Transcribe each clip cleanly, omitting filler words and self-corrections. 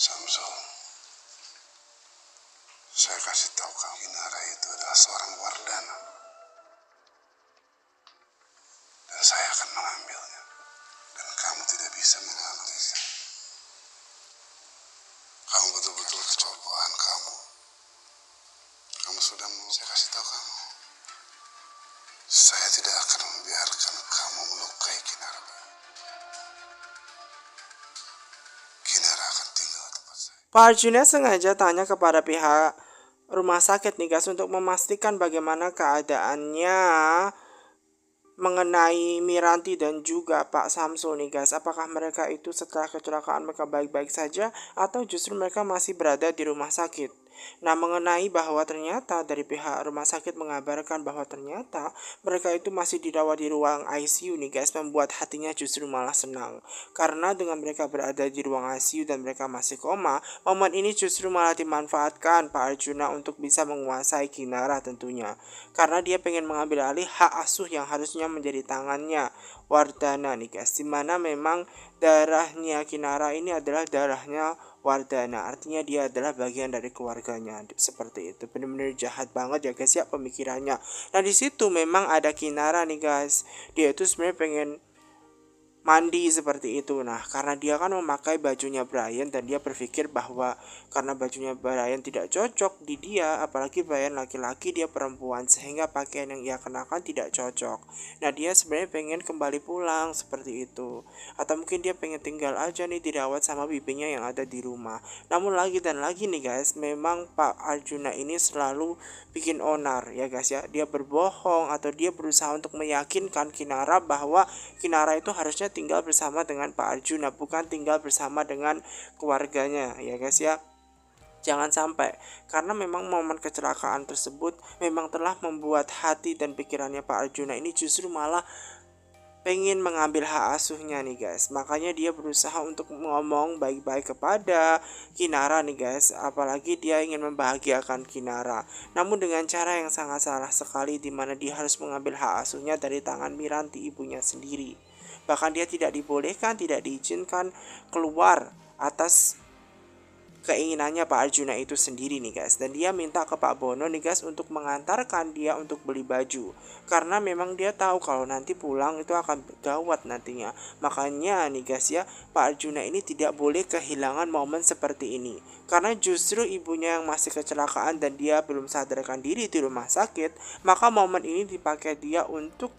Samsul, saya kasih tahu kamu, Kinara itu adalah seorang Wardana. Dan saya akan mengambilnya. Dan kamu tidak bisa menghalangnya. Kamu betul-betul kecobaan kamu. Kamu sudah mau, saya kasih tahu kamu. Saya tidak akan membiarkan kamu melukai Kinara. Kinara akan tinggal di tempat saya. Pak Arjuna sengaja tanya kepada pihak rumah sakit nih guys untuk memastikan bagaimana keadaannya mengenai Miranti dan juga Pak Samsul nih guys. Apakah mereka itu setelah kecelakaan mereka baik-baik saja atau justru mereka masih berada di rumah sakit. Nah, mengenai bahwa ternyata dari pihak rumah sakit mengabarkan bahwa ternyata mereka itu masih dirawat di ruang ICU nih guys, membuat hatinya justru malah senang. Karena dengan mereka berada di ruang ICU dan mereka masih koma, momen ini justru malah dimanfaatkan Pak Arjuna untuk bisa menguasai Kinara tentunya. Karena dia pengen mengambil alih hak asuh yang harusnya menjadi tangannya Wardana nih guys, dimana memang darahnya Kinara ini adalah darahnya Wardana, artinya dia adalah bagian dari keluarganya seperti itu. Benar-benar jahat banget ya guys ya pemikirannya. Nah di situ memang ada Kinara nih guys, dia itu sebenarnya pengen mandi seperti itu. Nah, karena dia kan memakai bajunya Brian dan dia berpikir bahwa karena bajunya Brian tidak cocok di dia, apalagi Brian laki-laki dia perempuan, sehingga pakaian yang ia kenakan tidak cocok. Nah, dia sebenarnya pengen kembali pulang seperti itu. Atau mungkin dia pengen tinggal aja nih dirawat sama bibinya yang ada di rumah. Namun lagi dan lagi nih guys, memang Pak Arjuna ini selalu bikin onar ya guys ya. Dia berbohong atau dia berusaha untuk meyakinkan Kinara bahwa Kinara itu harusnya tinggal bersama dengan Pak Arjuna, bukan tinggal bersama dengan keluarganya ya guys ya. Jangan sampai, karena memang momen kecelakaan tersebut memang telah membuat hati dan pikirannya Pak Arjuna ini justru malah pengen mengambil hak asuhnya nih guys. Makanya dia berusaha untuk ngomong baik-baik kepada Kinara nih guys, apalagi dia ingin membahagiakan Kinara. Namun dengan cara yang sangat salah sekali, dimana dia harus mengambil hak asuhnya dari tangan Miranti ibunya sendiri. Bahkan dia tidak dibolehkan, tidak diizinkan keluar atas keinginannya Pak Arjuna itu sendiri nih guys. Dan dia minta ke Pak Bono nih guys untuk mengantarkan dia untuk beli baju, karena memang dia tahu kalau nanti pulang itu akan gawat nantinya. Makanya nih guys ya, Pak Arjuna ini tidak boleh kehilangan momen seperti ini, karena justru ibunya yang masih kecelakaan dan dia belum sadarkan diri di rumah sakit. Maka momen ini dipakai dia untuk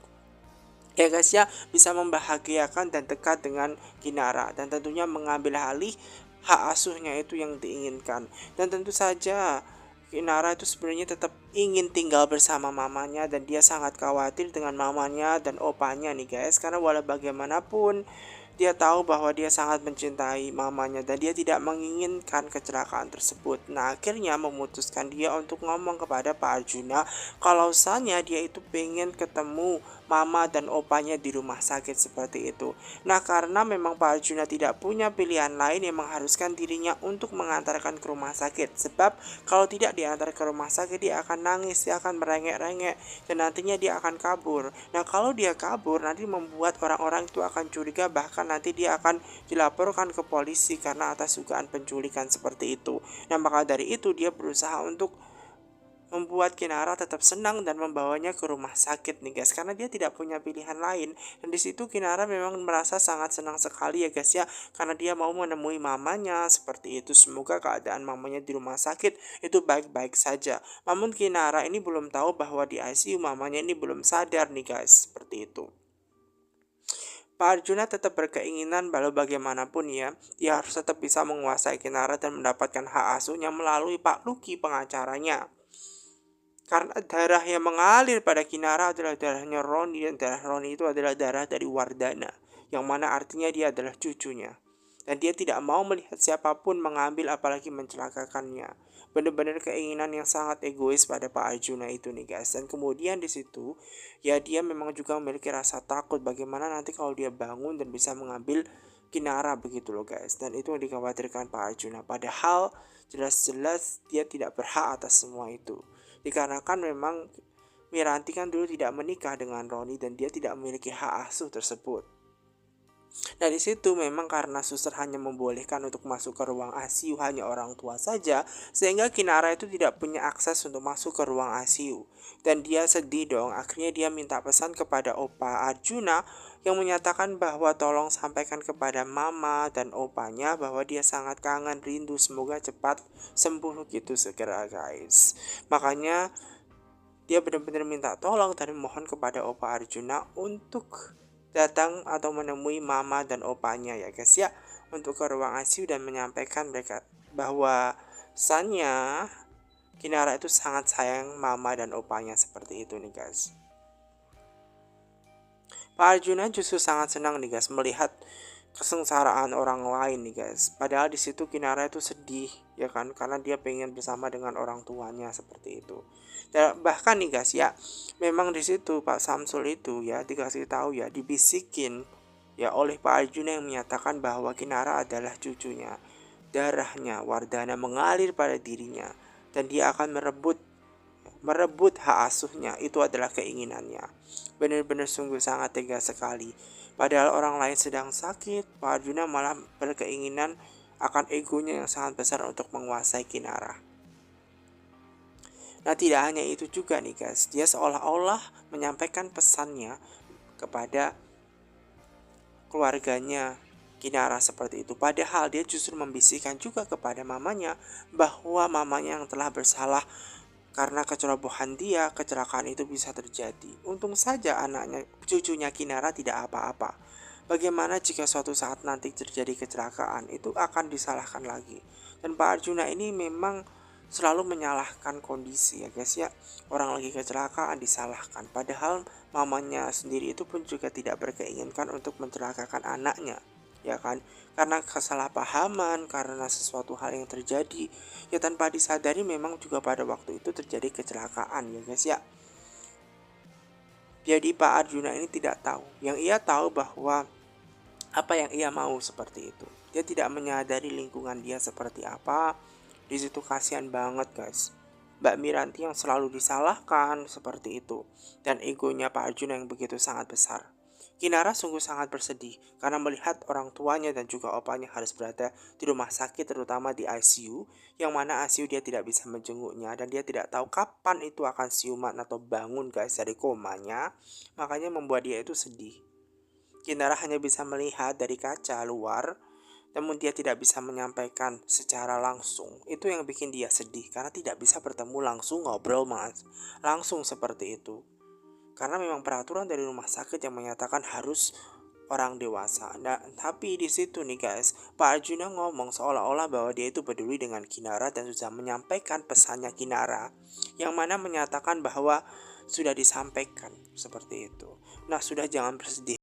ya guys ya bisa membahagiakan dan dekat dengan Kinara, dan tentunya mengambil alih hak asuhnya itu yang diinginkan. Dan tentu saja Kinara itu sebenarnya tetap ingin tinggal bersama mamanya, dan dia sangat khawatir dengan mamanya dan opanya nih guys, karena walau bagaimanapun dia tahu bahwa dia sangat mencintai mamanya dan dia tidak menginginkan kecelakaan tersebut. Nah, akhirnya memutuskan dia untuk ngomong kepada Pak Arjuna kalau misalnya dia itu pengen ketemu mama dan opanya di rumah sakit seperti itu. Nah, karena memang Pak Arjuna tidak punya pilihan lain yang mengharuskan dirinya untuk mengantarkan ke rumah sakit. Sebab kalau tidak diantar ke rumah sakit, dia akan nangis, dia akan merengek-rengek, dan nantinya dia akan kabur. Nah, kalau dia kabur, nanti membuat orang-orang itu akan curiga, bahkan nanti dia akan dilaporkan ke polisi karena atas dugaan penculikan seperti itu. Nah, maka dari itu dia berusaha untuk membuat Kinara tetap senang dan membawanya ke rumah sakit nih guys, karena dia tidak punya pilihan lain. Dan di situ Kinara memang merasa sangat senang sekali ya guys ya, karena dia mau menemui mamanya seperti itu. Semoga keadaan mamanya di rumah sakit itu baik-baik saja. Namun Kinara ini belum tahu bahwa di ICU mamanya ini belum sadar nih guys, seperti itu. Pak Arjuna tetap berkeinginan walau bagaimanapun ya, dia harus tetap bisa menguasai Kinara dan mendapatkan hak asuhnya melalui Pak Luki pengacaranya. Karena darah yang mengalir pada Kinara adalah darahnya Roni, dan darah Roni itu adalah darah dari Wardana, yang mana artinya dia adalah cucunya. Dan dia tidak mau melihat siapapun mengambil apalagi mencelakakannya. Benar-benar keinginan yang sangat egois pada Pak Arjuna itu nih guys. Dan kemudian di situ ya dia memang juga memiliki rasa takut bagaimana nanti kalau dia bangun dan bisa mengambil Kinara begitu loh guys. Dan itu yang dikhawatirkan Pak Arjuna. Padahal jelas-jelas dia tidak berhak atas semua itu. Dikarenakan memang Miranti kan dulu tidak menikah dengan Roni dan dia tidak memiliki hak asuh tersebut. Nah, di situ memang karena suster hanya membolehkan untuk masuk ke ruang ICU hanya orang tua saja, sehingga Kinara itu tidak punya akses untuk masuk ke ruang ICU. Dan dia sedih dong, akhirnya dia minta pesan kepada Opa Arjuna yang menyatakan bahwa tolong sampaikan kepada mama dan opanya bahwa dia sangat kangen rindu, semoga cepat sembuh gitu segera guys. Makanya dia benar-benar minta tolong dan mohon kepada Opa Arjuna untuk datang atau menemui mama dan opanya ya guys ya, untuk ke ruang ICU dan menyampaikan mereka bahwa Sanya Kinara itu sangat sayang mama dan opanya seperti itu nih guys. Pak Arjuna justru sangat senang nih guys melihat kesengsaraan orang lain nih guys. Padahal di situ Kinara itu sedih ya kan, karena dia pengen bersama dengan orang tuanya seperti itu. Dan bahkan nih guys ya, memang di situ Pak Samsul itu ya dikasih tahu ya, dibisikin ya oleh Pak Arjuna yang menyatakan bahwa Kinara adalah cucunya. Darahnya Wardana mengalir pada dirinya dan dia akan merebut hak asuhnya, itu adalah keinginannya. Benar-benar sungguh sangat tega sekali. Padahal orang lain sedang sakit, Pak Arjuna malah berkeinginan akan egonya yang sangat besar untuk menguasai Kinara. Nah, tidak hanya itu juga nih guys, dia seolah-olah menyampaikan pesannya kepada keluarganya Kinara seperti itu. Padahal dia justru membisikkan juga kepada mamanya bahwa mamanya yang telah bersalah karena kecerobohan dia, kecelakaan itu bisa terjadi. Untung saja anaknya, cucunya Kinara tidak apa-apa. Bagaimana jika suatu saat nanti terjadi kecelakaan, itu akan disalahkan lagi. Dan Pak Arjuna ini memang selalu menyalahkan kondisi ya guys ya. Orang lagi kecelakaan disalahkan. Padahal mamanya sendiri itu pun juga tidak berkeinginkan untuk mencelakakan anaknya. Ya kan, karena kesalahpahaman, karena sesuatu hal yang terjadi ya tanpa disadari, memang juga pada waktu itu terjadi kecelakaan ya guys ya. Jadi Pak Arjuna ini tidak tahu, yang ia tahu bahwa apa yang ia mau seperti itu. Dia tidak menyadari lingkungan dia seperti apa. Di situ kasihan banget guys, Mbak Miranti yang selalu disalahkan seperti itu, dan egonya Pak Arjuna yang begitu sangat besar. Kinara sungguh sangat bersedih karena melihat orang tuanya dan juga opanya harus berada di rumah sakit, terutama di ICU, yang mana ICU dia tidak bisa menjenguknya dan dia tidak tahu kapan itu akan siuman atau bangun guys dari komanya. Makanya membuat dia itu sedih. Kinara hanya bisa melihat dari kaca luar, namun dia tidak bisa menyampaikan secara langsung. Itu yang bikin dia sedih karena tidak bisa bertemu langsung, ngobrol mas langsung seperti itu. Karena memang peraturan dari rumah sakit yang menyatakan harus orang dewasa. Nah, tapi di situ nih guys, Pak Arjuna ngomong seolah-olah bahwa dia itu peduli dengan Kinara dan sudah menyampaikan pesannya Kinara, yang mana menyatakan bahwa sudah disampaikan seperti itu. Nah, sudah jangan bersedih.